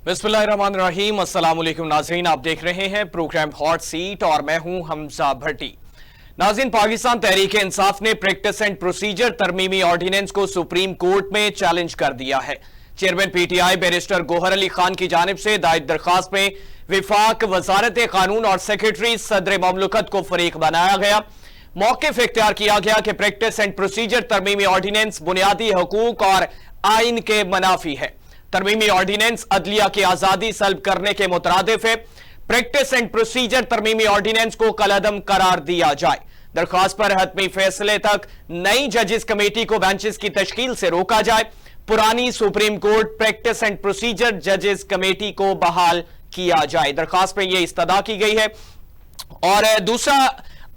बिस्मिल्लाहिर्रहमानिर्रहीम। अस्सलाम वालेकुम नाज़रीन, आप देख रहे हैं प्रोग्राम हॉट सीट और मैं हूं हमजा भट्टी। नाज़रीन, पाकिस्तान तहरीक इंसाफ ने प्रैक्टिस एंड प्रोसीजर तरमीमी ऑर्डिनेंस को सुप्रीम कोर्ट में चैलेंज कर दिया है। Chairman PTI barrister Gohar Ali Khan की जानिब से दायर दरखास्त में विफाक, वजारत कानून और सेक्रेटरी सदर ममलकत को फरीक बनाया गया। मौक़िफ़ इख्तियार किया गया कि प्रैक्टिस एंड प्रोसीजर तरमीमी ऑर्डिनेंस बुनियादी हकूक और आइन के मनाफी है। तरमीमी ऑर्डिनेंस अदलिया की आजादी सल्ब करने के मुतरादिफ है। प्रैक्टिस एंड प्रोसीजर तरमीमी ऑर्डिनेंस को कलअदम करार दिया जाए। दरखास्त पर हतमी फैसले तक नई जजेस कमेटी को बेंचेस की तश्कील से रोका जाए। पुरानी supreme court practice and procedure जजेस कमेटी को बहाल किया जाए। दरखास्त में यह इस्तदा की गई है। और दूसरा,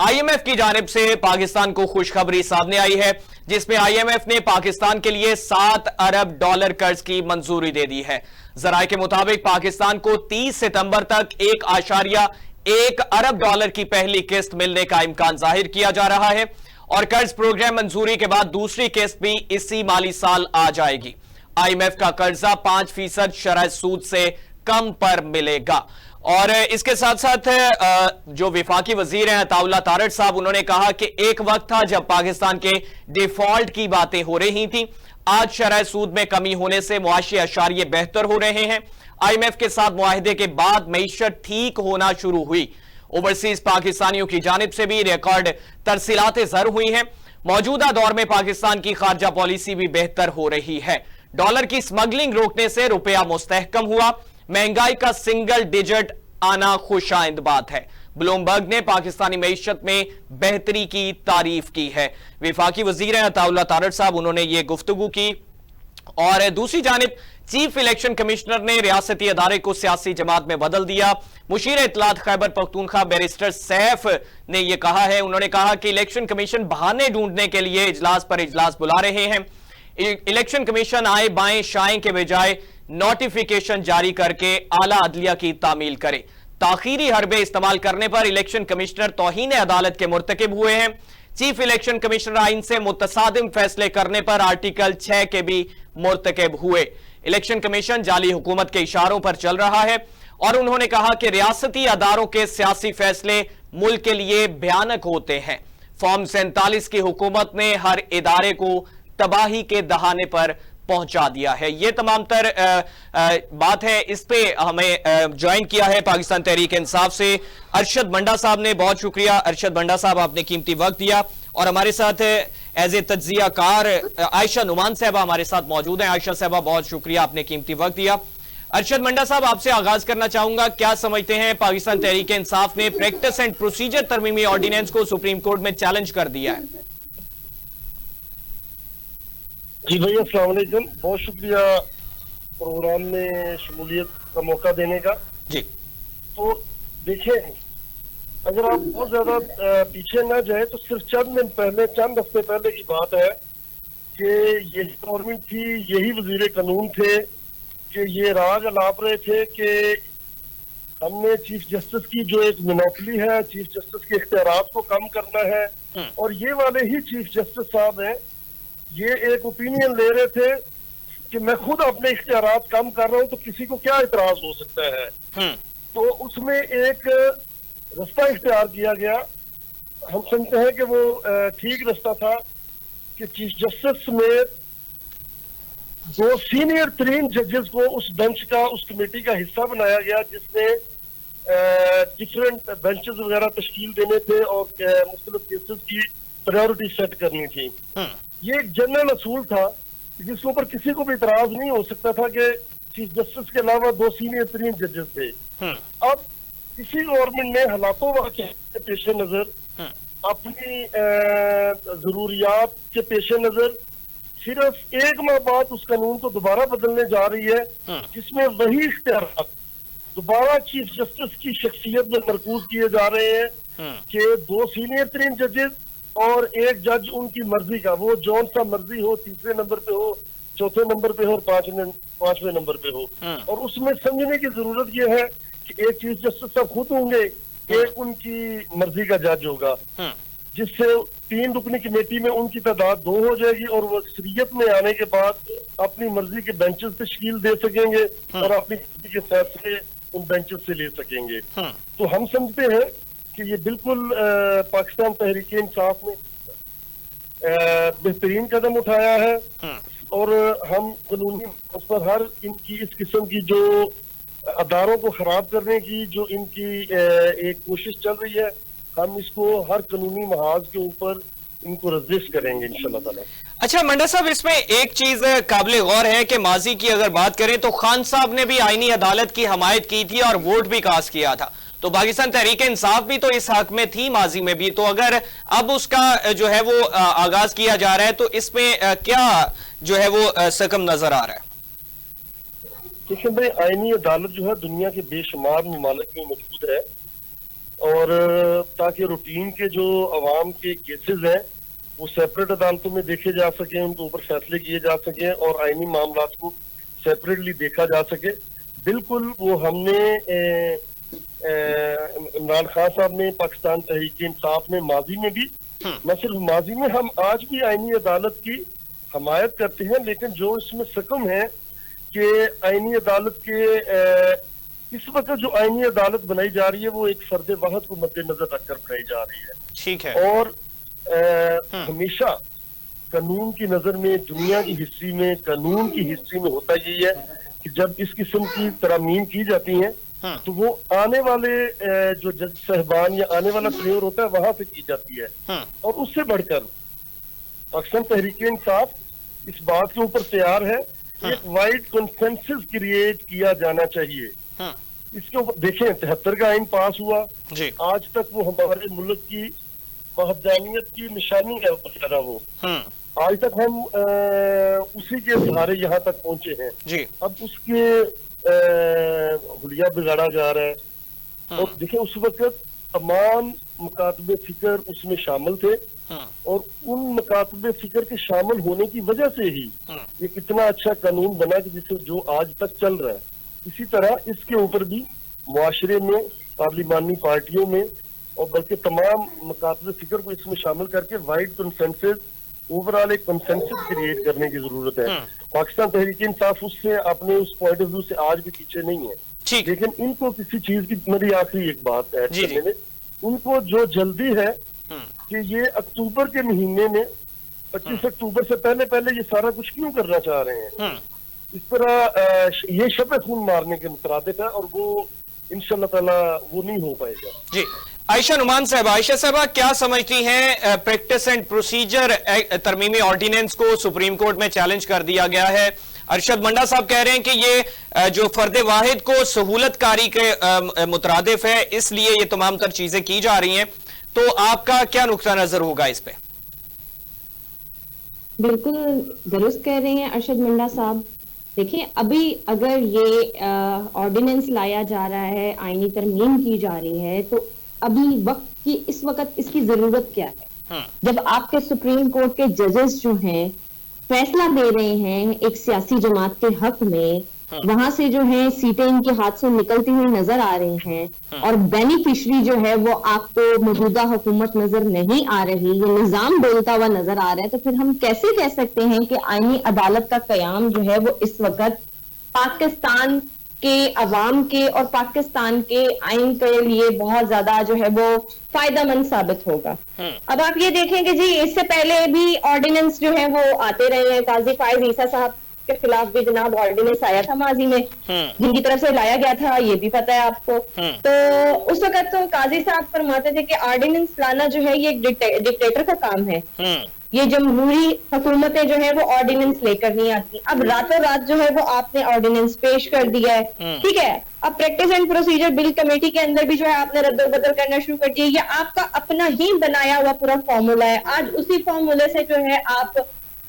आईएमएफ की जानिब से पाकिस्तान को खुशखबरी सामने आई है, जिसमें आईएमएफ ने पाकिस्तान के लिए $7 अरब कर्ज की मंजूरी दे दी है। जराये के मुताबिक पाकिस्तान को 30 सितंबर तक $1.1 अरब की पहली किस्त मिलने का इम्कान जाहिर किया जा रहा है और कर्ज प्रोग्राम मंजूरी के बाद दूसरी किस्त भी इसी माली साल आ जाएगी। आईएमएफ का कर्जा 5% शरह सूद से कम पर मिलेगा। और इसके साथ साथ जो विफाकी वजीर हैं अताउल्लाह तारड़ साहब, उन्होंने कहा कि एक वक्त था जब पाकिस्तान के डिफॉल्ट की बातें हो रही थी। आज शरह सूद में कमी होने से मुआशी अशारिये बेहतर हो रहे हैं। आईएमएफ के साथ मुआहिदे के बाद मईशत ठीक होना शुरू हुई। ओवरसीज पाकिस्तानियों की जानिब से भी रिकॉर्ड तरसीलातें ज़र हुई हैं। मौजूदा दौर में पाकिस्तान की खारजा पॉलिसी भी बेहतर हो रही है। डॉलर की स्मगलिंग रोकने से रुपया मुस्तहकम हुआ। महंगाई का सिंगल डिजिट आना खुशाइंद बात है। ब्लूमबर्ग ने पाकिस्तानी मईशत में बेहतरी की तारीफ की है। विफाकी वजीर हैं अताउल्लाह तारड़ साहब, उन्होंने ये गुफ्तगू की। और दूसरी जानिब चीफ इलेक्शन कमिश्नर ने रियासती अदारे को सियासी जमात में बदल दिया। मुशीर इत्तलात खैबर पख्तूनख्वा बैरिस्टर सैफ ने यह कहा है, उन्होंने कहा कि इलेक्शन कमीशन बहाने ढूंढने के लिए इजलास पर इजलास बुला रहे हैं। इलेक्शन कमीशन आए बाएं शाएं के बजाय नोटिफिकेशन जारी करके आला अदलिया की तामील करे। ताखीरी हरबे इस्तेमाल करने पर इलेक्शन कमिश्नर तौहीन अदालत के मुर्तकिब हुए हैं। चीफ इलेक्शन कमिश्नर आइन से मुतसादिम फैसले करने पर आर्टिकल 6 के भी मुर्तकिब हुए। इलेक्शन कमीशन जाली हुकूमत के इशारों पर चल रहा है और उन्होंने कहा कि रियासती अदारों के सियासी फैसले मुल्क के लिए भयानक होते हैं। फॉर्म 47 की हुकूमत ने हर इदारे को तबाही के दहाने पर पहुंचा दिया है। यह तमाम तर बात है। इस पे हमें ज्वाइन किया है पाकिस्तान तहरीक इंसाफ से अरशद मंडा साहब ने। बहुत शुक्रिया अरशद मंडा साहब, आपने कीमती वक्त दिया। और हमारे साथ एज ए तज्जिया कार आयशा नुमान साहबा हमारे साथ मौजूद हैं। आयशा साहबा, बहुत शुक्रिया, आपने कीमती वक्त दिया। अरशद मंडा साहब, आपसे आगाज करना चाहूंगा, क्या समझते हैं पाकिस्तान तहरीक इंसाफ ने प्रैक्टिस एंड प्रोसीजर तरमीमी ऑर्डिनेंस को सुप्रीम कोर्ट में चैलेंज कर दिया है? जी भैया, अस्सलाम वालेकुम। बहुत शुक्रिया प्रोग्राम में शमूलियत का मौका देने का। जी तो देखें, अगर आप बहुत ज्यादा पीछे ना जाए तो सिर्फ चंद हफ्ते पहले की बात है कि यही गवर्नमेंट थी, यही वजीर कानून थे कि ये राग अलाप रहे थे कि हमने चीफ जस्टिस की जो एक मोनोपोली है, चीफ जस्टिस के इख्तियारात को कम करना है। और ये वाले ही चीफ जस्टिस साहब हैं, ये एक ओपिनियन ले रहे थे कि मैं खुद अपने इख्तियारात कम कर रहा हूं तो किसी को क्या इतराज हो सकता है। तो उसमें एक रास्ता इख्तियार किया गया। हम समझते हैं कि वो ठीक रास्ता था कि चीफ जस्टिस समेत 2 सीनियर तरीन जजेस को उस बेंच का, उस कमेटी का हिस्सा बनाया गया, जिसने डिफरेंट बेंचेस वगैरह तश्कील देने थे और मुख्तलिफ केसेस की प्रायोरिटी सेट करनी थी। ये एक जनरल असूल था जिसके ऊपर किसी को भी इतराज नहीं हो सकता था कि चीफ जस्टिस के अलावा 2 सीनियर तरीन जजेस थे। अब इसी गवर्नमेंट ने हालातों के पेश नजर, अपनी जरूरियात के पेश नजर सिर्फ 1 माह बाद उस कानून को दोबारा बदलने जा रही है, जिसमें वही इख्तियार दोबारा चीफ जस्टिस की शख्सियत में मरकूज किए जा रहे हैं कि 2 सीनियर तरीन जजेस और एक जज उनकी मर्जी का, वो जौन सा मर्जी हो, 3रे नंबर पे हो, 4थे नंबर पे हो और 5वें नंबर पे हो। और उसमें समझने की जरूरत यह है कि एक चीफ जस्टिस साहब खुद होंगे, एक उनकी मर्जी का जज होगा। जिससे 3 रुकनी कमेटी में उनकी तादाद 2 हो जाएगी और वो अक्सरियत में आने के बाद अपनी मर्जी के बेंचेस तश्कील दे सकेंगे और अपनी मर्जी के फैसले उन बेंचेस से ले सकेंगे। तो हम समझते हैं कि ये बिल्कुल पाकिस्तान तहरीक इंसाफ ने बेहतरीन कदम उठाया है और हम कानूनी उस पर हर इनकी इस किस्म की जो अदारों को खराब करने की जो इनकी एक कोशिश चल रही है, हम इसको हर कानूनी महाज के ऊपर इनको रजिस्ट करेंगे इंशाल्लाह ताला। अच्छा मंडा साहब, इसमें एक चीज काबिल गौर है कि माजी की अगर बात करें तो खान साहब ने भी आईनी अदालत की हमायत की थी और वोट भी कास्ट किया था, तो पाकिस्तान तहरीक इंसाफ भी तो इस हक में थी माजी में भी, तो अगर अब उसका जो है वो आगाज किया जा रहा है तो इसमें क्या जो है वो सकम नजर आ रहा है? देखिए भाई, आईनी अदालत जो है दुनिया के बेशुमार ममालिक में मौजूद है और ताकि रूटीन के जो अवाम के केसेस हैं वो सेपरेट अदालतों में देखे जा सके, उनके ऊपर फैसले किए जा सके और आईनी मामला को सेपरेटली देखा जा सके। बिल्कुल वो हमने इमरान खान साहब ने, पाकिस्तान तहरीक इंसाफ ने माजी में भी, न सिर्फ माजी में, हम आज भी आईनी अदालत की हमायत करते हैं, लेकिन जो इसमें सकम है कि आईनी अदालत के इस वक्त जो आईनी अदालत बनाई जा रही है वो एक फर्द वाहद को मद्देनजर रखकर बनाई जा रही है। ठीक है। और हमेशा कानून की नजर में, दुनिया की हिस्ट्री में, कानून की हिस्ट्री में होता यही है कि जब इस किस्म की तरमीम की जाती है तो वो आने वाले जो जज साहबान या आने वाला प्लेयर होता है वहां से की जाती है। और उससे बढ़कर पाकिस्तान तहरीक इंसाफ इस बात के ऊपर तैयार है, एक वाइड कंसेंसस क्रिएट किया जाना चाहिए। इसके ऊपर देखें, 73 का आइन पास हुआ जी। आज तक वो हमारे मुल्क की वहदानियत की निशानी है वो। आज तक हम उसी के सहारे यहाँ तक पहुंचे हैं जी। अब उसके हुलिया बिगाड़ा जा रहा है और देखिए उस वक्त तमाम मुकातबे फिक्र उसमें शामिल थे और उन मुकातबे फिक्र के शामिल होने की वजह से ही ये कितना अच्छा कानून बना कि जिसे जो आज तक चल रहा है। इसी तरह इसके ऊपर भी मुआशरे में, पार्लिमानी पार्टियों में और बल्कि तमाम मुकातबे फिक्र को इसमें शामिल करके वाइड कंसेंसस, ओवरऑल एक कंसेंसस क्रिएट करने की जरूरत है। पाकिस्तान तहरीक इंसाफ उससे अपने उस पॉइंट ऑफ व्यू से आज भी पीछे नहीं है, लेकिन इनको किसी चीज की, मेरी आखिरी एक बात ऐड करने में, उनको जो जल्दी है कि ये अक्टूबर के महीने में 25 अक्टूबर से पहले पहले ये सारा कुछ क्यों करना चाह रहे हैं? इस तरह ये शब खून मारने के मुतरादिफ है और वो इंशाल्लाह ताला वो नहीं हो पाएगा जी। आयशा नुमान साहब, आयशा साहब क्या समझती हैं प्रैक्टिस एंड प्रोसीजर तरमीमी ऑर्डिनेंस को सुप्रीम कोर्ट में चैलेंज कर दिया गया है। अरशद मंडा साहब कह रहे हैं कि ये जो फर्द वाहिद को सहूलतकारी के मुतरादिफ है, इसलिए ये तमाम तर चीजें की जा रही हैं, तो आपका क्या नुक्ता नजर होगा इस पे? बिल्कुल दुरुस्त कह रहे हैं अरशद मंडा साहब। देखिए, अभी अगर ये ऑर्डिनेंस लाया जा रहा है, आईनी तरमीम की जा रही है, तो अभी इस वक्त इसकी जरूरत क्या है? जब आपके सुप्रीम कोर्ट के जजेस जो हैं फैसला दे रहे हैं एक सियासी जमात के हक में, वहां से जो है सीटें इनके हाथ से निकलती हुई नजर आ रही हैं और बेनिफिशरी जो है वो आपको मौजूदा हुकूमत नजर नहीं आ रही, ये निजाम बोलता हुआ नजर आ रहा है, तो फिर हम कैसे कह सकते हैं कि आईनी अदालत का कयाम जो है वो इस वक्त पाकिस्तान के अवाम के और पाकिस्तान के आइन के लिए बहुत ज्यादा जो है वो फायदेमंद साबित होगा। अब आप ये देखें कि जी इससे पहले भी ऑर्डिनेंस जो है वो आते रहे हैं। काजी फायज ईसा साहब के खिलाफ भी जनाब ऑर्डिनेंस आया था माजी में, जिनकी तरफ से लाया गया था, ये भी पता है आपको। तो उस वक्त तो काजी साहब फरमाते थे कि ऑर्डिनेंस लाना जो है ये एक डिक्टेटर का काम है, ये जमहूरी हुकूमतें जो है वो ऑर्डिनेंस लेकर नहीं आती। अब रातों रात जो है वो आपने ऑर्डिनेंस पेश कर दिया है, ठीक है। अब practice and procedure bill committee के अंदर भी जो है आपने रद्द-बदल करना शुरू कर दिया। ये आपका अपना ही बनाया हुआ पूरा फॉर्मूला है। आज उसी फॉर्मूले से जो है आप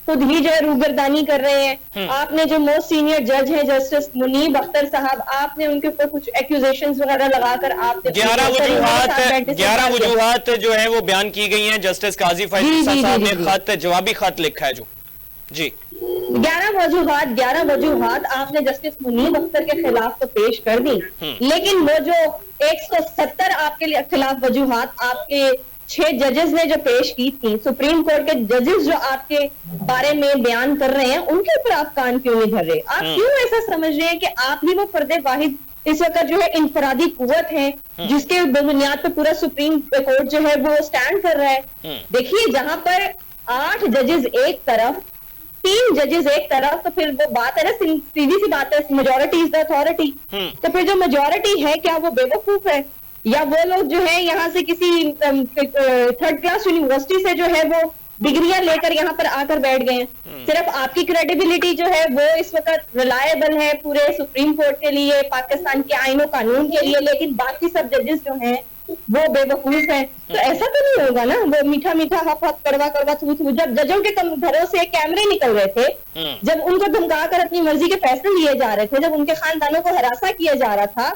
खुद ही जो है रूबरदानी कर रहे हैं। आपने जो मोस्ट सीनियर जज है जस्टिस मुनीब अख्तर साहब, आपने उनके ऊपर कुछ एक्यूजेशंस वगैरह लगाकर आपने 11 वजूहात जो है वो बयान की गई हैं। जस्टिस काजी फायज साहब ने जवाबी खत लिखा है जो जी 11 वजूहात आपने जस्टिस मुनीब अख्तर के खिलाफ तो पेश कर दी, लेकिन वो जो 170 आपके खिलाफ वजूहात आपके 6 जजेस ने जो पेश की थी, सुप्रीम कोर्ट के जजेस जो आपके बारे में बयान कर रहे हैं, उनके ऊपर आप कान क्यों नहीं धर रहे? आप क्यों ऐसा समझ रहे हैं कि आप ही वो फर्दे वाहिद इस वक्त जो है इनफरादी कुव्वत है जिसके बुनियाद पर पूरा सुप्रीम कोर्ट जो है वो स्टैंड कर रहा है? देखिए, जहां पर 8 जजेस एक तरफ, 3 जजेस एक तरफ, तो फिर वो बात है ना, सीधी सी बात है, मेजोरिटी इज द अथॉरिटी। तो फिर जो मेजोरिटी है, क्या वो बेवकूफ है, या वो लोग जो है यहाँ से किसी थर्ड क्लास यूनिवर्सिटी से जो है वो डिग्रियां लेकर यहाँ पर आकर बैठ गए हैं? सिर्फ आपकी क्रेडिबिलिटी जो है वो इस वक्त रिलायबल है पूरे सुप्रीम कोर्ट के लिए, पाकिस्तान के आईन और कानून के लिए, लेकिन बाकी सब जजेस जो हैं वो बेवकूफ है। तो ऐसा तो नहीं होगा ना, वो मीठा मीठा हफ हफ कड़वा कड़वा थू थू। जब जजों के घरों से कैमरे निकल रहे थे, जब उनको धमकाकर अपनी मर्जी के फैसले लिए जा रहे थे, जब उनके खानदानों को हरासा किया जा रहा था,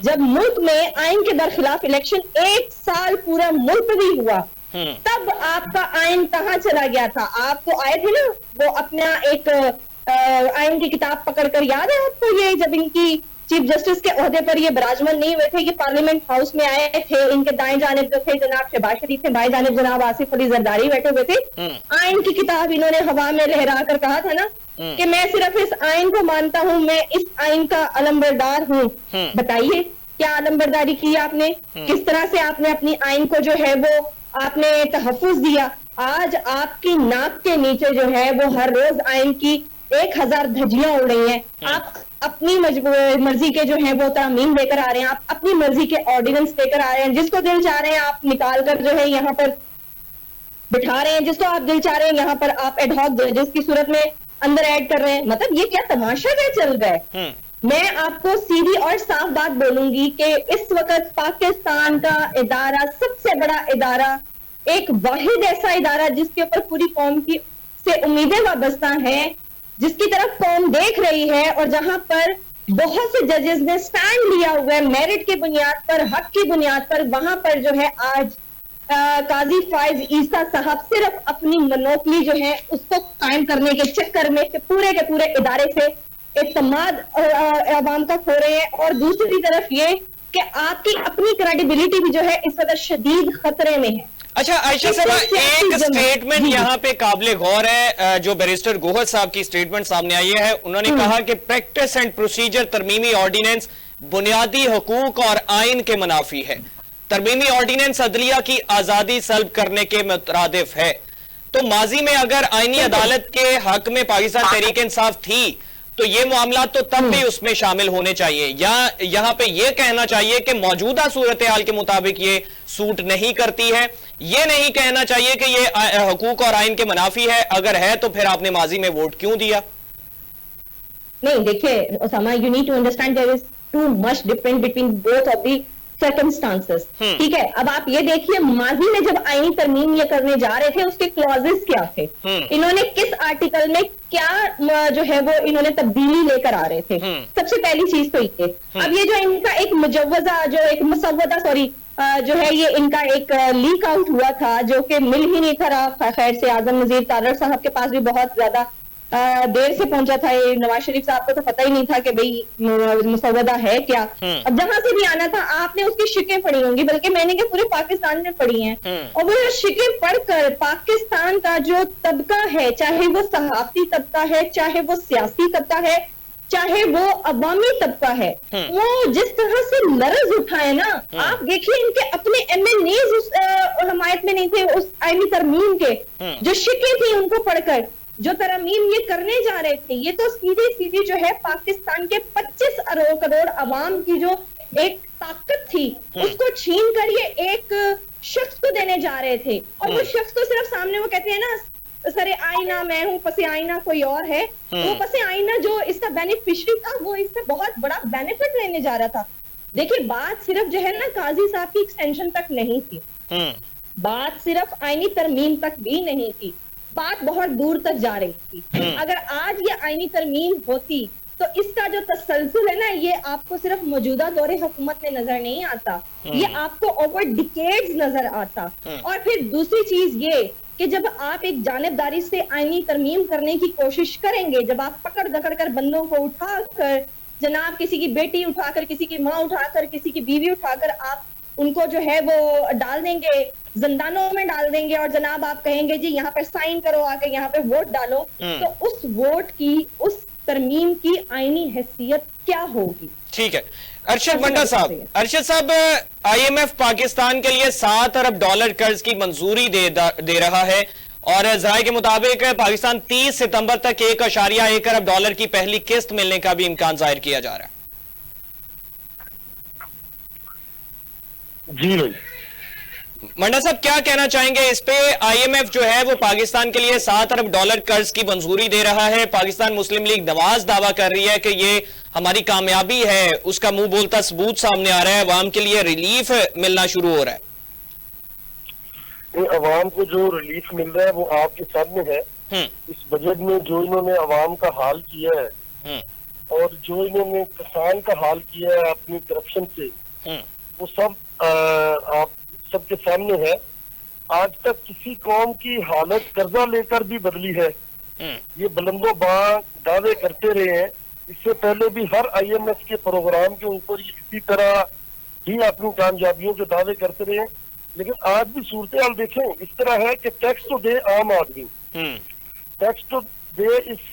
जब मुल्क में आइन के बरखिलाफ इलेक्शन 1 साल पूरा मुलतवी हुआ, तब आपका आइन कहाँ चला गया था? आप तो आए थे ना, वो अपना एक आइन की किताब पकड़कर, याद है आपको ये, जब इनकी चीफ जस्टिस के ओहदे पर ये विराजमान नहीं हुए थे, ये पार्लियामेंट हाउस में आए थे, इनके दाएं जानिब जो थे जनाब शहबाज शरीफ थे, बाएं जानिब जनाब आसिफ अली जरदारी बैठे हुए थे। आइन की किताब इन्होंने हवा में लहरा कर कहा था ना कि मैं सिर्फ इस आइन को मानता हूं, मैं इस आइन का अलंबरदार हूं। बताइए, क्या अलंबरदारी की आपने? किस तरह से आपने अपनी आइन को जो है वो आपने तहफ्फुज दिया? आज आपकी नाक के नीचे जो है वो हर रोज आइन की 1000 धज्जियां उड़ रही हैं। आप अपनी मर्जी के जो है वो तामीम लेकर आ रहे हैं, आप अपनी मर्जी के ऑर्डिनेंस लेकर आ रहे हैं, जिसको दिल चाह रहे हैं आप निकाल कर जो है यहाँ पर बिठा रहे हैं, जिसको आप दिल चाह रहे हैं यहाँ पर आप एडहॉक जजेस की सूरत में अंदर ऐड कर रहे हैं। मतलब ये क्या तमाशा क्या चल रहा है? मैं आपको सीधी और साफ बात बोलूंगी कि इस वक्त पाकिस्तान का इदारा, सबसे बड़ा इदारा, एक वाहिद ऐसा इदारा जिसके ऊपर पूरी कौम की से उम्मीदें वाबस्ता हैं, जिसकी तरफ कौम देख रही है, और जहां पर बहुत से जजेस ने स्टैंड लिया हुआ है मेरिट की बुनियाद पर, हक की बुनियाद पर, वहां पर जो है आज काजी फाइज ईसा साहब सिर्फ अपनी मोनोपली जो है उसको कायम करने के चक्कर में पूरे के पूरे इदारे से इत्तेमाद अवाम का खो रहे हैं। और दूसरी तरफ ये कि आपकी अपनी क्रेडिबिलिटी भी जो है इस वक्त शदीद खतरे में है। अच्छा आयशा साहब, एक स्टेटमेंट यहाँ पे काबिले गौर है जो बैरिस्टर गोहर साहब की स्टेटमेंट सामने आई है। उन्होंने कहा कि प्रैक्टिस एंड प्रोसीजर तरमीमी ऑर्डिनेंस बुनियादी हुकूक और आइन के मुनाफी है। तरमीमी ऑर्डिनेंस अदलिया की आजादी सल्ब करने के मुतरादिफ है। तो माजी में अगर आईनी अदालत के हक में पाकिस्तान तहरीक इंसाफ थी तो ये मामला तो तब भी उसमें शामिल होने चाहिए, या यहाँ पे ये कहना चाहिए कि मौजूदा सूरत हाल के मुताबिक ये सूट नहीं करती है, ये नहीं कहना चाहिए कि ये हुकूक और आइन के मुनाफी है? अगर है तो फिर आपने माजी में वोट क्यों दिया? नहीं, देखिए Osama, you need to understand there is too much difference between both of the circumstances. ठीक है, अब आप ये देखिए, माजी में जब आईनी तरमीम ये करने जा रहे थे उसके क्लॉजेस क्या थे, इन्होंने किस आर्टिकल में क्या जो है वो इन्होंने तब्दीली लेकर आ रहे थे। सबसे पहली चीज तो ये, अब ये जो इनका एक मुजव्वजा जो एक मुसव्वदा जो है ये इनका एक लीक आउट हुआ था जो कि मिल ही नहीं था, खैर से आजम नजीर तारड़ साहब के पास भी बहुत ज्यादा देर से पहुंचा था। ये नवाज शरीफ साहब को तो पता ही नहीं था कि भाई मुसव्वदा है क्या। अब जहां से भी आना था आपने उसकी शिकें पढ़ी होंगी, बल्कि मैंने क्या पूरे पाकिस्तान में पढ़ी हैं, और वो शिकें पढ़कर पाकिस्तान का जो तबका है, चाहे वो सहाफती तबका है, चाहे वो सियासी तबका है, चाहे वो अवामी तबका है, वो जिस तरह से लर्ज उठाए ना, आप देखिए इनके अपने MNAs उस हमायत में नहीं थे उस आईनी तरमीम के। जो शिकें थी उनको पढ़कर जो तरमीम ये करने जा रहे थे, ये तो सीधी सीधी जो है पाकिस्तान के 25 करोड़ अवाम की जो एक ताकत थी उसको छीन कर ये एक शख्स को देने जा रहे थे। और वो शख्स तो सिर्फ सामने वो कहते हैं ना, सरे आईना मैं हूँ, पसे आईना कोई और है। वो पसे आईना जो इसका बेनिफिशियरी था वो इससे बहुत बड़ा बेनिफिट लेने जा रहा था। देखिए, बात सिर्फ जो है ना काजी साहब की एक्सटेंशन तक नहीं थी, बात सिर्फ आईनी तरमीम तक भी नहीं थी, बात बहुत दूर तक जा रही थी। अगर आज ये आईनी तरमीम होती तो इसका जो तसलसल है ना, ये आपको सिर्फ मौजूदा दौरे हुकूमत में नजर नहीं आता, ये आपको ओवर डिकेड्स नजर आता। और फिर दूसरी चीज ये कि जब आप एक जानिबदारी से आईनी तरमीम करने की कोशिश करेंगे, जब आप पकड़ दकड़ कर बंदों को उठाकर, जनाब किसी की बेटी उठाकर, किसी की माँ उठाकर, किसी की बीवी उठाकर आप उनको जो है वो डाल देंगे, जिंदानों में डाल देंगे, और जनाब आप कहेंगे जी यहाँ पर साइन करो, आके यहाँ पे वोट डालो, तो उस वोट की, उस तरमीम की आईनी हैसियत क्या होगी? ठीक है अरशद मंडा साहब, अरशद साहब, IMF पाकिस्तान के लिए $7 अरब कर्ज की मंजूरी दे रहा है, और जराये के मुताबिक पाकिस्तान 30 सितंबर तक $1.1 अरब की पहली किस्त मिलने का भी इम्कान जाहिर किया जा रहा है। जी भाई, मंडा साहब क्या कहना चाहेंगे इस पे? IMF जो है वो पाकिस्तान के लिए $7 अरब कर्ज की मंजूरी दे रहा है। पाकिस्तान मुस्लिम लीग नवाज दावा कर रही है कि ये हमारी कामयाबी है, उसका मुंह बोलता सबूत सामने आ रहा है, अवाम के लिए रिलीफ मिलना शुरू हो रहा है। अवाम को जो रिलीफ मिल रहा है वो आपके सामने है। इस बजट में जो इन्होंने अवाम का हाल किया है और जो इन्होंने किसान का हाल किया है अपनी करप्शन से, वो सब आप सबके सामने है। आज तक किसी कौम की हालत कर्जा लेकर भी बदली है। ये बुलंदो बां दावे करते रहे हैं, इससे पहले भी हर IMF के प्रोग्राम के ऊपर इसी तरह ही अपनी कामयाबियों के दावे करते रहे। लेकिन आज भी सूरत हाल देखें इस तरह है कि टैक्स तो दे आम आदमी, टैक्स तो दे इस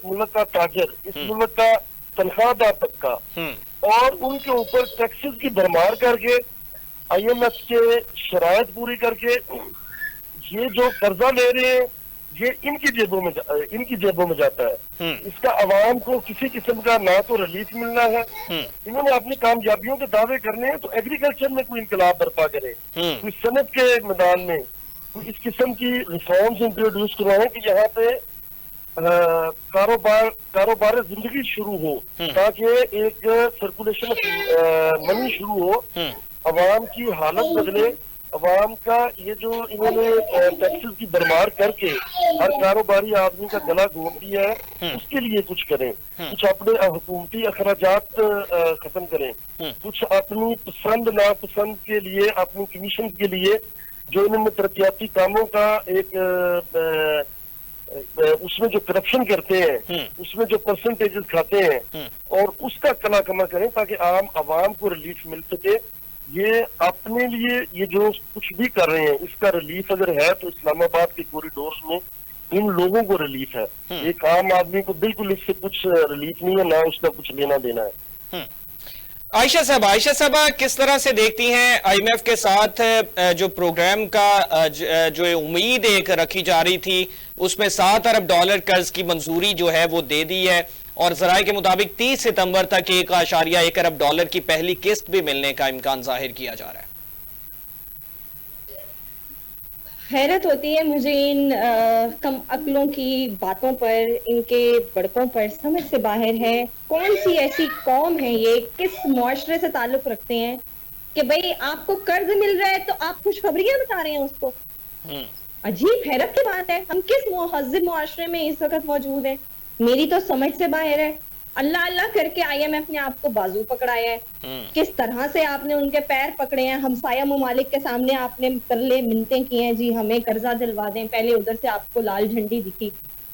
मुल्क का ताजर, इस मुल्क का तनख्वाहदार तबका, और उनके ऊपर टैक्सेस की भरमार करके IMF के शरायत पूरी करके ये जो कर्जा ले रहे हैं ये इनकी जेबों में जाता है। इसका अवाम को किसी किस्म का ना तो रिलीफ मिलना है। इन्होंने अपनी कामयाबियों के दावे करने हैं तो एग्रीकल्चर में कोई इंकलाब बर्पा करे, कोई सनत के मैदान में कोई इस किस्म की रिफॉर्म्स इंट्रोड्यूस करवाएं कि यहाँ पे कारोबार जिंदगी शुरू हो, ताकि एक सर्कुलेशन ऑफ मनी शुरू हो, अवाम की हालत बदले। अवाम का ये जो इन्होंने टैक्सेस की भरमार करके हर कारोबारी आदमी का गला घोट दिया है, उसके लिए कुछ करें, कुछ अपने हुकूमती अखराजात खत्म करें, कुछ अपनी पसंद नापसंद के लिए, अपनी कमीशन के लिए जो इन्होंने तरक्याती कामों का एक उसमें जो करप्शन करते हैं, उसमें जो परसेंटेजेस खाते हैं, और उसका कला कमा करें ताकि आम अवाम को रिलीफ मिल सके। ये अपने लिए ये जो कुछ भी कर रहे हैं इसका रिलीफ अगर है तो इस्लामाबाद के कॉरिडोर्स में इन लोगों को रिलीफ है। एक आम आदमी को बिल्कुल इससे कुछ रिलीफ नहीं है, ना उसका कुछ लेना देना है। आयशा साहबा किस तरह से देखती हैं IMF के साथ जो प्रोग्राम का जो उम्मीद एक रखी जा रही थी उसमें $7 अरब कर्ज की मंजूरी जो है वो दे दी है, और जराये के मुताबिक 30 सितंबर तक $1.1 अरब की पहली किस्त भी मिलने का इम्कान जाहिर किया जा रहा है। हैरत होती है मुझे इन कम अक्लों की बातों पर, इनके बड़कों पर। समझ से बाहर है कौन सी ऐसी कौम है ये, किस मुआशरे से ताल्लुक रखते हैं कि भाई आपको कर्ज मिल रहा है तो आप खुशखबरियां बता रहे हैं उसको। अजीब हैरत की बात है, हम किस मुहज़्ज़िब मुआशरे में इस वक्त मौजूद है, मेरी तो समझ से बाहर है। अल्लाह अल्लाह करके IMF ने आपको बाजू पकड़ाया है, किस तरह से आपने उनके पैर पकड़े हैं, हमसाया ममालिक के सामने आपने तरले मिन्नतें की हैं जी हमें कर्जा दिलवा दें। पहले उधर से आपको लाल झंडी दिखी,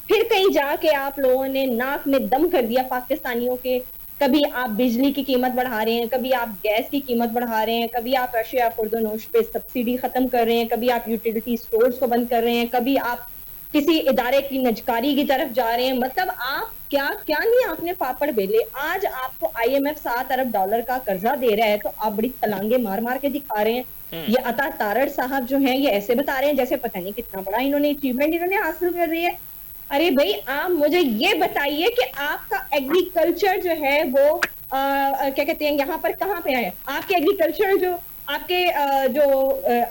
फिर कहीं जाके आप लोगों ने नाक में दम कर दिया पाकिस्तानियों के। कभी आप बिजली की कीमत बढ़ा रहे हैं, कभी आप गैस की कीमत बढ़ा रहे हैं, कभी आप अशिया खुर्दोनोश पे सब्सिडी खत्म कर रहे हैं, कभी आप यूटिलिटी स्टोर्स को बंद कर रहे हैं, कभी आप किसी इदारे की नजकारी की तरफ जा रहे हैं। मतलब आप क्या क्या नहीं आपने पापड़ बेले। आज आपको IMF $7 अरब का कर्जा दे रहा है तो आप बड़ी तलांगे मार मार के दिखा रहे हैं। ये अता तारड़ साहब जो हैं ये ऐसे बता रहे हैं जैसे पता नहीं कितना बड़ा इन्होंने अचीवमेंट इन्होंने हासिल कर रही है। अरे भाई आप मुझे ये बताइए कि आपका एग्रीकल्चर जो है वो क्या कहते हैं यहाँ पर कहाँ पे है? आपके एग्रीकल्चर जो आपके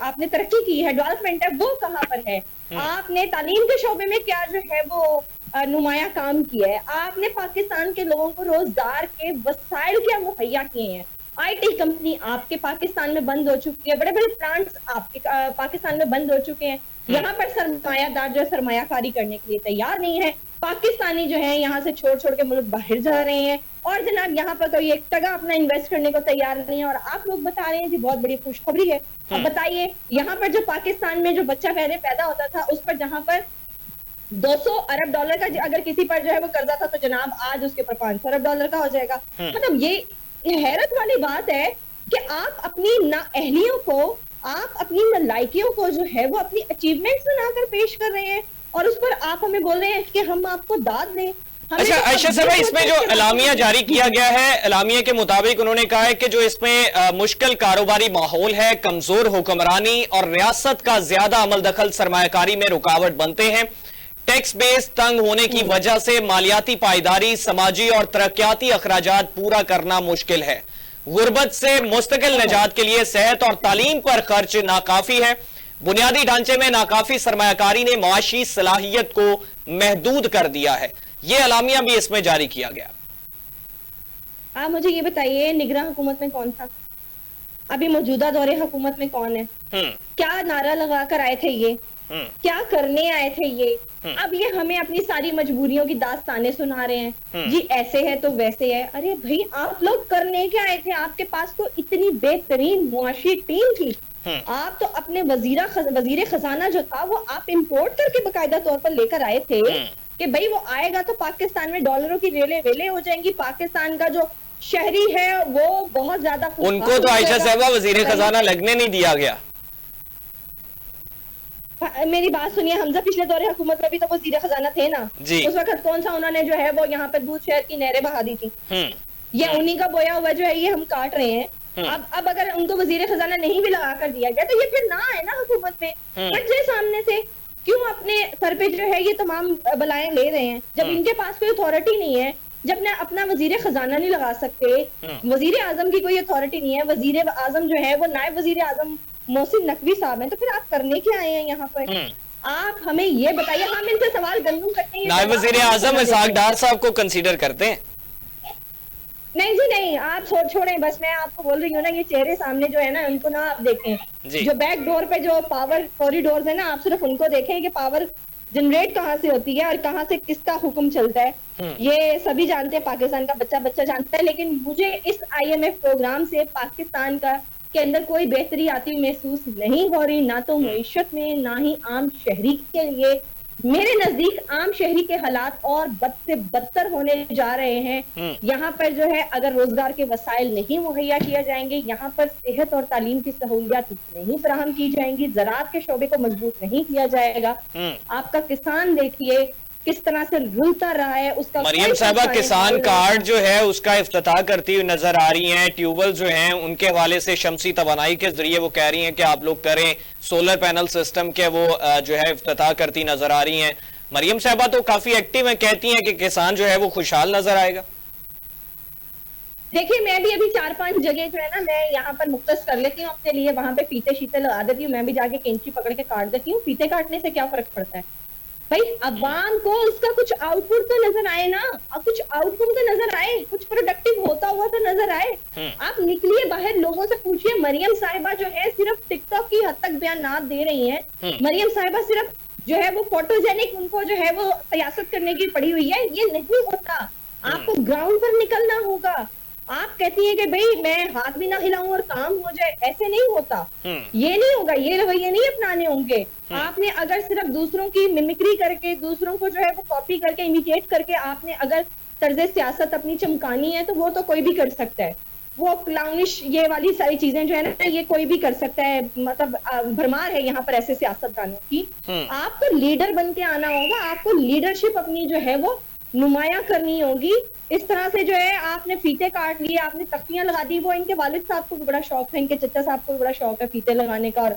आपने तरक्की की है, डेवलपमेंट है, वो कहाँ पर है? आपने तालीम के शोबे में क्या जो है वो नुमाया काम किया है? आपने पाकिस्तान के लोगों को रोजगार के वसाइल क्या मुहैया किए हैं? IT कंपनी आपके पाकिस्तान में बंद हो चुकी है, बड़े बड़े प्लांट्स आपके पाकिस्तान में बंद हो चुके हैं। यहाँ पर सरमायादार जो सरमायाकारी करने के लिए तैयार नहीं है। पाकिस्तानी जो है यहाँ से छोड़ छोड़ के मुल्क बाहर जा रहे हैं, और जनाब यहाँ पर कोई एक टका अपना इन्वेस्ट करने को तैयार नहीं है। और आप लोग बता रहे हैं जी बहुत बड़ी खुशखबरी है। अब बताइए यहाँ पर जो पाकिस्तान में जो बच्चा पहले पैदा होता था उस पर जहाँ पर $200 अरब का अगर किसी पर जो है वो कर्जा था तो जनाब आज उसके ऊपर $500 अरब का हो जाएगा। मतलब ये हैरत वाली बात है कि आप अपनी नाअहलियों को, आप अपनी नालायकियों को जो है वो अपनी अचीवमेंट्स बनाकर पेश कर रहे हैं, और उस पर आप हमें बोल रहे हैं कि हम आपको दाद दें। अच्छा आयशा साहब, इसमें जो एलामिया जारी किया गया है, एलामिया के मुताबिक उन्होंने कहा है कि जो इसमें मुश्किल कारोबारी माहौल है, कमजोर हुक्मरानी और रियासत का ज्यादा अमल दखल सरमायाकारी में रुकावट बनते हैं। टैक्स बेस तंग होने की वजह से मालियाती पायदारी, समाजी और तरक्याती अखराजात पूरा करना मुश्किल है। गुर्बत से मुस्तकिल निजात के लिए सेहत और तालीम पर खर्च नाकाफी है। बुनियादी ढांचे में नाकाफी सरमायाकारी ने मुआशी सलाहियत को महदूद कर दिया है। यह अलामिया भी इसमें जारी किया गया। आप मुझे ये बताइए, निगरान हुकूमत में कौन था? अभी मौजूदा दौरे हुकूमत में कौन है? क्या नारा लगा कर आए थे ये? क्या करने आए थे ये? अब ये हमें अपनी सारी मजबूरियों की दास्तानें सुना रहे हैं, जी ऐसे है तो वैसे है। अरे भाई, आप लोग करने क्या आए थे? आपके पास तो इतनी बेहतरीन मुआशी टीम थी। आप तो अपने वजीर खजाना जो था वो आप इंपोर्ट करके बाकायदा तौर पर लेकर आए थे कि भाई वो आएगा तो पाकिस्तान में डॉलरों की रेले वेले हो जाएंगी, पाकिस्तान का जो शहरी है वो बहुत ज्यादा, उनको तो आयशा साहबा वजीर खजाना लगने नहीं दिया गया। मेरी बात सुनिए, हमजा पिछले दौरे हुकूमत में भी तो वजीर खजाना थे ना जी। उस वक्त कौन सा उन्होंने जो है वो यहाँ पे दूध शहर की नहरें बहा दी थी? ये उन्हीं का बोया हुआ जो है ये हम काट रहे हैं। अब अगर उनको वजीर खजाना नहीं भी लगा कर दिया गया तो ये फिर ना है ना हुकूमत में, बट जे सामने से क्यों अपने सर पे जो है ये तमाम बलाएं ले रहे हैं जब इनके पास कोई अथॉरिटी नहीं है, जब ना अपना वजीर खजाना नहीं लगा सकते, वजीर आजम की कोई अथॉरिटी नहीं है, वजीर आजम जो है वो नायब वजीर आजम मोहसिन नकवी साहब हैं, तो फिर आप करने क्या आए हैं यहाँ पर? आप हमें ये बताइए। हम इनसे सवाल गंदुम करते हैं, नायब वजीर आजम इसहाक डार साहब को कंसीडर करते हैं? नहीं जी नहीं, आप छोड़ें, बस मैं आपको बोल रही हूँ ना, ये चेहरे सामने जो है ना उनको ना आप देखें, जो बैक डोर पे जो पावर कॉरिडोर है ना, आप सिर्फ उनको देखें कि पावर जनरेट कहाँ से होती है और कहाँ से किसका हुक्म चलता है। ये सभी जानते हैं, पाकिस्तान का बच्चा बच्चा जानता है, लेकिन मुझे इस IMF प्रोग्राम से पाकिस्तान का के अंदर कोई बेहतरी आती महसूस नहीं हो रही, ना तो मईशत में, ना ही आम शहरी के लिए। मेरे नजदीक आम शहरी के हालात और बद से बदतर होने जा रहे हैं। यहाँ पर जो है अगर रोजगार के वसाइल नहीं मुहैया किया जाएंगे, यहाँ पर सेहत और तालीम की सहूलियात नहीं फराहम की जाएंगी, ज़राअत के शोबे को मजबूत नहीं किया जाएगा। आपका किसान देखिए किस तरह से रुलता रहा है। उसका मरियम साहबा किसान कार्ड जो है उसका इफ्तिताह करती हुई नजर आ रही हैं। ट्यूबवेल जो हैं उनके हवाले से शमसी तवानाई के जरिए वो कह रही हैं कि आप लोग करें, सोलर पैनल सिस्टम के वो जो है इफ्तिताह करती नजर आ रही हैं। मरियम साहबा तो काफी एक्टिव हैं, कहती हैं कि किसान जो है वो खुशहाल नजर आएगा। देखिए, मैं भी अभी 4-5 जगह जो है ना मैं यहाँ पर मुख्तस कर लेती हूँ अपने लिए, वहां पे फीते शीते लगा देती हूँ, मैं भी जाके कैंची पकड़ के काट देती हूँ। फीते काटने से क्या फर्क पड़ता है भाई? अवाम को उसका कुछ आउटपुट तो नजर आए ना, कुछ आउटकम तो नजर आए, कुछ प्रोडक्टिव होता हुआ तो नजर आए। आप निकलिए बाहर, लोगों से पूछिए। मरियम साहिबा जो है सिर्फ टिकटॉक की हद तक बयानात दे रही हैं। मरियम साहिबा सिर्फ जो है वो फोटोजेनिक, उनको जो है वो सियासत करने की पड़ी हुई है। ये नहीं होता, आपको ग्राउंड पर निकलना होगा। आप कहती हैं कि भाई मैं हाथ भी ना हिलाऊं और काम हो जाए, ऐसे नहीं होता, ये नहीं होगा, ये रवैये नहीं अपनाने होंगे। आपने अगर सिर्फ दूसरों की मिमिक्री करके, दूसरों को जो है वो कॉपी करके, इमिटेट करके आपने अगर तर्ज सियासत अपनी चमकानी है तो वो तो कोई भी कर सकता है। वो क्लाउनिश ये वाली सारी चीजें जो है ना ये कोई भी कर सकता है, मतलब भरमार है यहाँ पर ऐसे सियासतदानों की। आपको लीडर बन के आना होगा, आपको लीडरशिप अपनी जो है वो नुमाया करनी होगी। इस तरह से जो है आपने फीते काट लिए, आपने तख्तियां लगा दी। वो इनके वालिद साहब को भी बड़ा शौक है, इनके चचा साहब को भी बड़ा शौक है फीते लगाने का और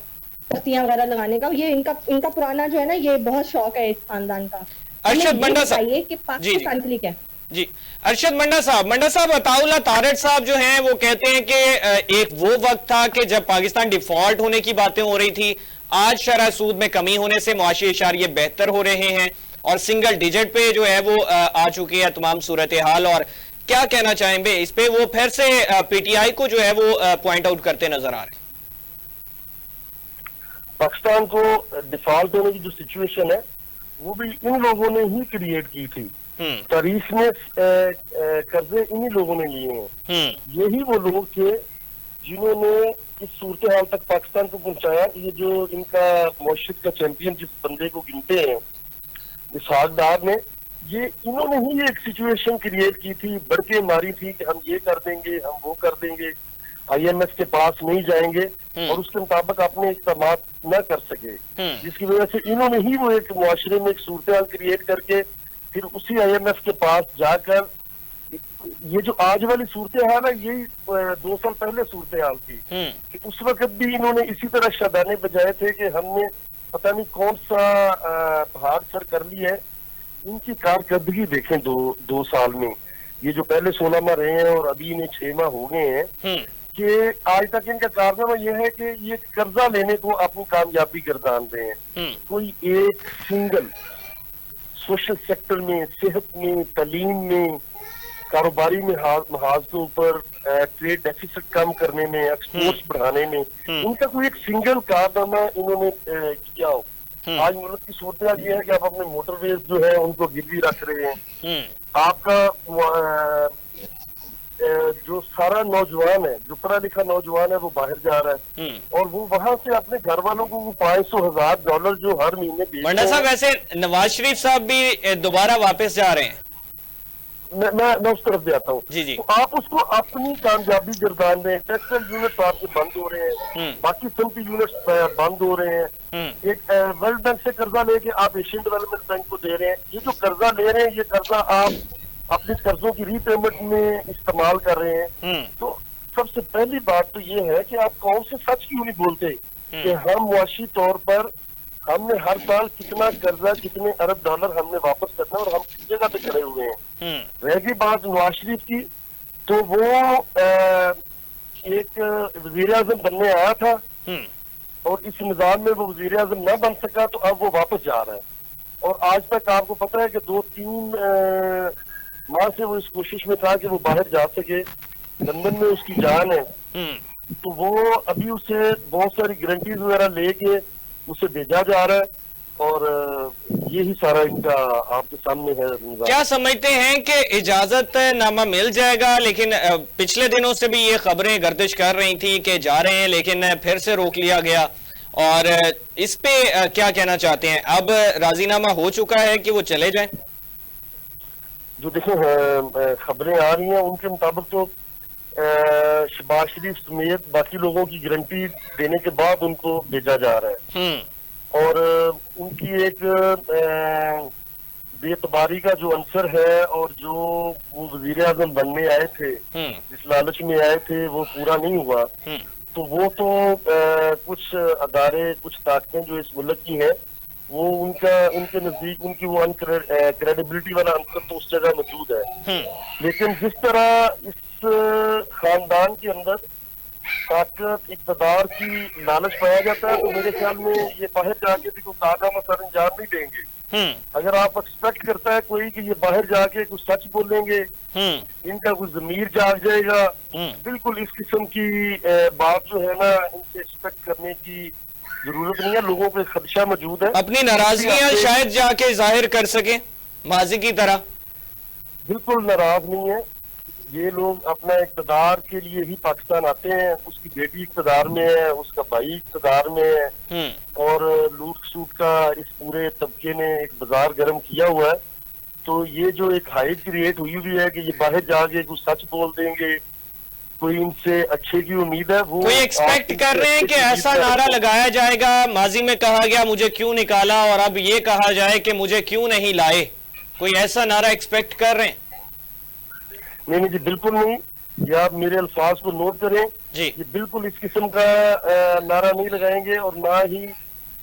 तख्तियां वगैरह लगाने का। ये इनका पुराना जो है ना ये बहुत शौक है इस खानदान का। अरशद मंडा साहब कि पाकिस्तान के लिए क्या जी, अरशद मंडा साहब अताउल्लाह तारड़ साहब जो हैं वो कहते हैं कि एक वो वक्त था कि जब पाकिस्तान डिफॉल्ट होने की बातें हो रही थी, आज शरह सूद में कमी होने से मुआशी इशारे बेहतर हो रहे हैं और सिंगल डिजिट पे जो है वो आ चुकी है तमाम सूरत हाल। और क्या कहना चाहेंगे इस पे? वो फिर से PTI को जो है वो पॉइंट आउट करते नजर आ रहे हैं। पाकिस्तान को डिफॉल्ट होने की जो सिचुएशन है वो भी इन लोगों ने ही क्रिएट की थी। तारीख में कर्जे इन्हीं लोगों ने लिए हैं। यही वो लोग थे जिन्होंने इस सूरत हाल तक पाकिस्तान को पहुंचाया। ये जो इनका मौशत का चैंपियन जिस बंदे को गिनते हैं इसहाक डार ने, ये इन्होंने ही एक सिचुएशन क्रिएट की थी, बढ़ के मारी थी कि हम ये कर देंगे, हम वो कर देंगे। IMF के पास नहीं जाएंगे और उसके मुताबिक अपने इकदाम न कर सके, जिसकी वजह से इन्होंने ही वो एक मुआशरे में एक सूरत हाल क्रिएट करके फिर उसी IMF के पास जाकर ये जो आज वाली सूरत हाल है यही 2 साल पहले सूरत हाल थी कि उस वक्त भी इन्होंने इसी तरह शदाने बजाए थे कि हमने पता नहीं कौन सा पहाड़ सर कर ली है। इनकी कारकर्दगी देखें 2 साल में, ये जो पहले 16 माह रहे हैं और अभी इन्हें 6 माह हो गए हैं कि आज तक इनका कारनामा यह है कि ये कर्जा लेने को अपनी कामयाबी गर्दान रहे हैं। कोई एक सिंगल सोशल सेक्टर में, सेहत में, तालीम में, कारोबारी में महाज के ऊपर, ट्रेड डेफिसिट कम करने में, एक्सपोर्ट्स बढ़ाने में इनका कोई एक सिंगल कारनामा इन्होंने किया हो। आज मुल्क की सूरत ये है कि आप अपने मोटरवेज जो है उनको गिरवी रख रहे हैं। आपका जो सारा नौजवान है, जो पढ़ा लिखा नौजवान है, वो बाहर जा रहा है और वो वहां से अपने घर वालों को $500,000 जो हर महीने मंडा साहब, वैसे नवाज शरीफ साहब भी दोबारा वापस जा रहे हैं। मैं उस तरफ भी आता हूँ। जी जी। तो आप उसको अपनी कामयाबी गर्दान दें। टेक्सटाइल यूनिट आपके बंद हो रहे हैं, बाकी सनती यूनिट बंद हो रहे हैं। एक वर्ल्ड बैंक से कर्जा लेके आप एशियन डेवलपमेंट बैंक को दे रहे हैं। ये जो कर्जा ले रहे हैं, ये कर्जा आप अपने कर्जों की रीपेमेंट में इस्तेमाल कर रहे हैं। तो सबसे पहली बात तो ये है कि आप कौन से सच क्यों नहीं बोलते कि हम मुआशी तौर पर हमने हर साल कितना कर्जा, कितने अरब डॉलर हमने वापस करना है और हम किस जगह पे खड़े हुए हैं। रह गई बात नवाज शरीफ की, तो वो एक वजीर आजम बनने आया था और इस निजाम में वो वजीर आजम न बन सका, तो अब वो वापस जा रहा है। और आज तक आपको पता है कि 2-3 माह से वो इस कोशिश में था कि वो बाहर जा सके। लंदन में उसकी जान है, तो वो अभी उसे बहुत सारी गारंटीज वगैरह लेके उसे भेजा जा रहा है और यही सारा इनका आपके सामने है। क्या समझते हैं कि इजाजत नामा मिल जाएगा? लेकिन पिछले दिनों से भी ये खबरें गर्दिश कर रही थी कि जा रहे हैं, लेकिन फिर से रोक लिया गया। और इस पे क्या कहना चाहते हैं? अब राजीनामा हो चुका है कि वो चले जाएं? जो देखो खबरें आ रही हैं उनके मुताबिक तो शहबाज शरीफ समेत बाकी लोगों की गारंटी देने के बाद उनको भेजा जा रहा है। और उनकी एक बेतबारी का जो अंसर है और जो वो वजीर आजम बनने आए थे, जिस लालच में आए थे, वो पूरा नहीं हुआ। तो वो तो कुछ अदारे, कुछ ताकतें जो इस मुल्क की हैं, वो उनके नजदीक उनकी वो क्रेडिबिलिटी वाला अंसर तो उस जगह मौजूद है। लेकिन जिस तरह इस खानदान के अंदर ताकत, इक़्तिदार की लालच पाया जाता है, तो मेरे ख्याल में ये बाहर जाके भी कोई कारनामा सर अंजाम नहीं देंगे। अगर आप एक्सपेक्ट करता है कोई कि ये बाहर जाके कुछ सच बोलेंगे, इनका कुछ ज़मीर जाग जाएगा, बिल्कुल इस किस्म की बात जो है ना, इनसे एक्सपेक्ट करने की जरूरत नहीं है। लोगों को खदशा मौजूद है, अपनी नाराजगियां शायद जाके जाहिर कर सके माजी की तरह। बिल्कुल नाराज नहीं है ये लोग। अपना इक़्तिदार के लिए ही पाकिस्तान आते हैं। उसकी बेटी इक़्तिदार में है, उसका भाई इक़्तिदार में है और लूट सूट का इस पूरे तबके ने एक बाजार गर्म किया हुआ है। तो ये जो एक हाइट क्रिएट हुई हुई है कि ये बाहर जाके कुछ सच बोल देंगे, कोई इनसे अच्छे की उम्मीद है। वो कोई एक्सपेक्ट कर रहे हैं कि ऐसा नारा लगाया जाएगा, माजी में कहा गया मुझे क्यों निकाला, और अब ये कहा जाए कि मुझे क्यों नहीं लाए? कोई ऐसा नारा एक्सपेक्ट कर रहे हैं? नहीं जी, बिल्कुल नहीं। ये आप मेरे अल्फाज को नोट करें जी। ये बिल्कुल इस किस्म का नारा नहीं लगाएंगे और ना ही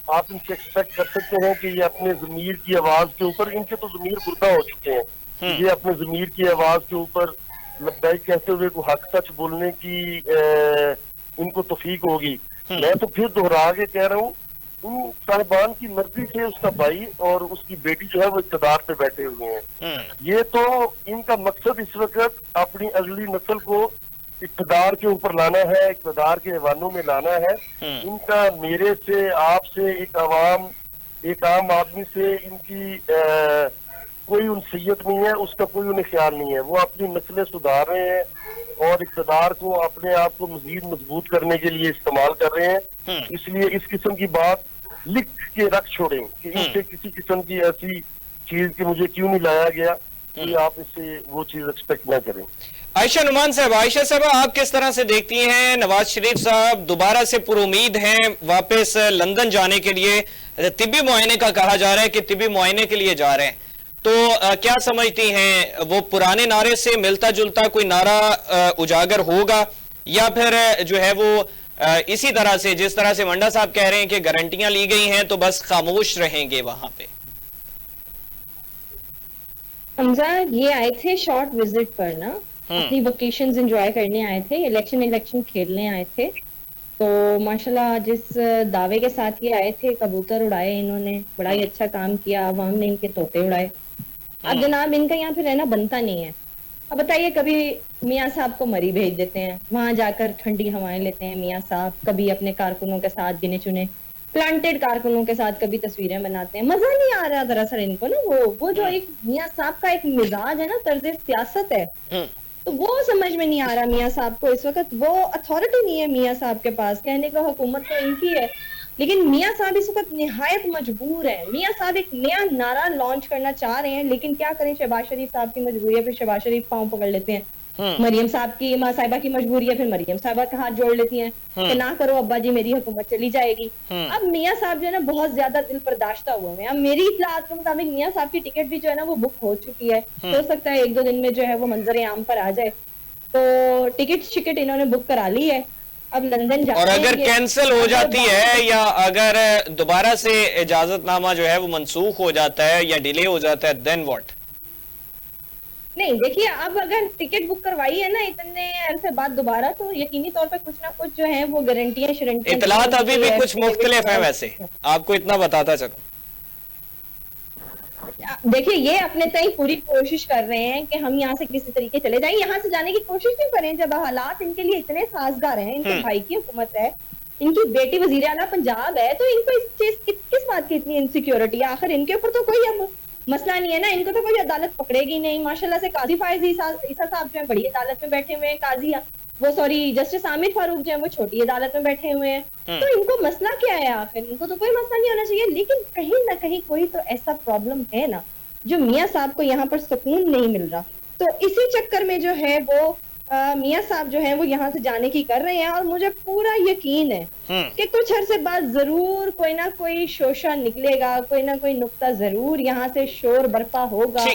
आप इनसे एक्सपेक्ट कर सकते हैं कि ये अपने ज़मीर की आवाज के ऊपर, इनके तो ज़मीर मुर्दा हो चुके हैं, ये अपने ज़मीर की आवाज के ऊपर लब्बाइक कहते हुए को हक सच बोलने की इनको तौफीक होगी। मैं तो फिर दोहरा के कह रहा हूँ, उन साहिबान की मर्जी से उसका भाई और उसकी बेटी जो है वो इक़्तिदार पे बैठे हुए हैं। ये तो इनका मकसद इस वक्त अपनी अगली नस्ल को इक़्तिदार के ऊपर लाना है, इक़्तिदार के ऐवानों में लाना है। इनका मेरे से, आपसे, एक आम आदमी से इनकी कोई उनसीयत नहीं है, उसका कोई उन्हें ख्याल नहीं है। वो अपनी नस्लें सुधार रहे हैं और इक़्तिदार को अपने आप को मजीद मजबूत करने के लिए इस्तेमाल कर रहे हैं। इसलिए इस किस्म की बात लिख के रख छोड़ें कि इनसे किसी किस्म की ऐसी चीज कि मुझे क्यों नहीं लाया गया, कि आप इससे वो चीज एक्सपेक्ट ना करें। आयशा नुमान साहब, आयशा साहब आप किस तरह से देखती हैं नवाज शरीफ साहब दोबारा से पुरुमीद हैं वापस लंदन जाने के लिए? तिब्बी मुआयने का कहा जा रहा है कि तिब्बी मुआयने के लिए जा रहे हैं, तो क्या समझती हैं वो पुराने नारे से मिलता जुलता कोई नारा उजागर होगा या फिर जो है वो इसी तरह से जिस तरह से मंडा साहब कह रहे हैं कि गारंटियां ली गई हैं तो बस खामोश रहेंगे वहां पे? हमजा ये आए थे शॉर्ट विजिट पर ना, अपनी वेकेशंस एंजॉय करने आए थे, इलेक्शन खेलने आए थे। तो माशाल्लाह जिस दावे के साथ ये आए थे, कबूतर उड़ाए इन्होंने, बड़ा ही अच्छा काम किया, अवाम ने इनके तोते उड़ाए। अब जनाब इनका यहाँ पे रहना बनता नहीं है। अब बताइए, कभी मियाँ साहब को मरी भेज देते हैं, वहां जाकर ठंडी हवाएं लेते हैं मियाँ साहब, कभी अपने कारकुनों के साथ गिने चुने प्लांटेड कारकुनों के साथ कभी तस्वीरें बनाते हैं। मजा नहीं आ रहा दरअसल इनको ना, वो जो एक मियाँ साहब का एक मिजाज है ना, तर्ज सियासत है, तो वो समझ में नहीं आ रहा मियाँ साहब को इस वक्त। वो अथॉरिटी नहीं है मियाँ साहब के पास, कहने को हुकूमत तो इनकी है, लेकिन मियाँ साहब इस वक्त निहायत मजबूर है। मियाँ साहब एक नया नारा लॉन्च करना चाह रहे हैं, लेकिन क्या करें, शहबाज शरीफ साहब की मजबूरी है, फिर शहबाज शरीफ पांव पकड़ लेते हैं। मरियम साहब की, माँ साहिबा की मजबूरी है, फिर मरियम साहिबा का हाथ जोड़ लेती हैं कि ना करो अब्बा जी, मेरी हुकूमत चली जाएगी। अब मियाँ साहब जो है ना बहुत ज्यादा दिल बर्दाश्त हुए हैं। अब मेरी इत्तलात के मुताबिक मियाँ साहब की टिकट भी जो है ना वो बुक हो चुकी है, हो सकता है 1-2 दिन में जो है वो मंजर आम पर आ जाए। तो टिकट इन्होंने बुक करा ली है, अब लंदन जाते हैं। और अगर कैंसिल हो जाती है या अगर दोबारा से इजाजतनामा जो है वो मनसूख हो जाता है या डिले हो जाता है, देन व्हाट? नहीं देखिए, अब अगर टिकट बुक करवाई है ना इतने अरसे बाद दोबारा, तो यकीनी तौर पे कुछ ना कुछ जो है वो गारंटियां शरंटियां, इतलात अभी भी कुछ मुख्तलिफ है। वैसे आपको इतना बताता चलो, देखिए ये अपने तय पूरी कोशिश कर रहे हैं कि हम यहाँ से किसी तरीके चले जाएं, यहाँ से जाने की कोशिश नहीं करें जब हालात इनके लिए इतने साजगार हैं। इनके भाई की हुकूमत है, इनकी बेटी वजीर आला पंजाब है, तो इनको इस चीज किस बात की इतनी इनसिक्योरिटी है? आखिर इनके ऊपर तो कोई अब मसला नहीं है ना, इनको तो कोई अदालत पकड़ेगी नहीं। माशाल्लाह से काजी फायज ईसा साहब जो है बड़ी अदालत में बैठे हुए हैं, काजी वो सॉरी जस्टिस आमिर फारूक जो है वो छोटी अदालत में बैठे हुए हैं। तो इनको मसला क्या है? आखिर इनको तो कोई मसला नहीं होना चाहिए, लेकिन कहीं ना कहीं कोई तो ऐसा प्रॉब्लम है ना जो मियाँ साहब को यहाँ पर सुकून नहीं मिल रहा। तो इसी चक्कर में जो है वो मियाँ साहब जो है वो यहाँ से जाने की कर रहे हैं, और मुझे पूरा यकीन है कि कुछ अरसे बाद जरूर कोई ना कोई शोशा निकलेगा, कोई ना कोई नुक्ता जरूर यहाँ से शोर बर्पा होगा,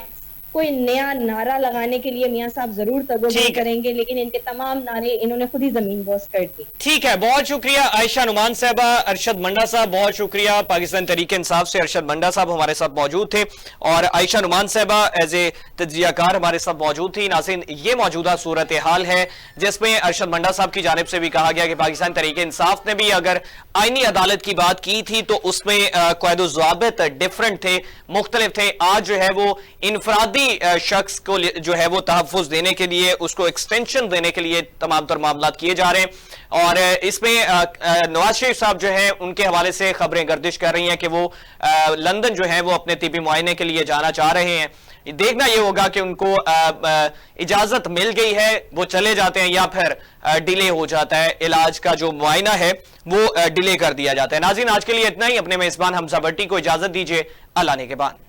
कोई नया नारा लगाने के लिए मियाँ साहब जरूर तगोदर करेंगे, लेकिन इनके तमाम नारे इन्होंने खुद ही जमीन बोस कर दी। ठीक है, बहुत शुक्रिया आयशा नुमान साहबा। अरशद मंडा साहब बहुत शुक्रिया, पाकिस्तान तहरीक इंसाफ से अरशद मंडा साहब हमारे साथ मौजूद थे और आयशा नुमान साहबा एज ए तज्जियाकार हमारे साथ मौजूद थी। नाज़रीन, ये मौजूदा सूरत हाल है जिसमें अरशद मंडा साहब की जानिब से भी कहा गया कि पाकिस्तान तहरीक इंसाफ ने भी अगर आईनी अदालत की बात की थी तो उसमें क़वायद-ओ-ज़ाबित डिफरेंट थे, मुख्तलिफ थे। आज जो है वो इनफरादी शख्स को जो है वो तहफ़्फ़ुज़ देने के लिए, उसको एक्सटेंशन देने के लिए तमाम तर मामलात किए जा रहे हैं। और इसमें नवाज शरीफ साहब जो है उनके हवाले से खबरें गर्दिश कर रही हैं कि वो लंदन जो है वो अपने तिब्बी मुआयने के लिए जाना चाह रहे हैं। देखना ये होगा कि उनको इजाजत मिल गई है, वो चले जाते हैं या फिर डिले हो जाता है, इलाज का जो मुआयना है वो डिले कर दिया जाता है। नाज़रीन, आज के लिए इतना ही। अपने मेजबान हमजा भट्टी को इजाजत दीजिए, अल्लाह ने के बाद।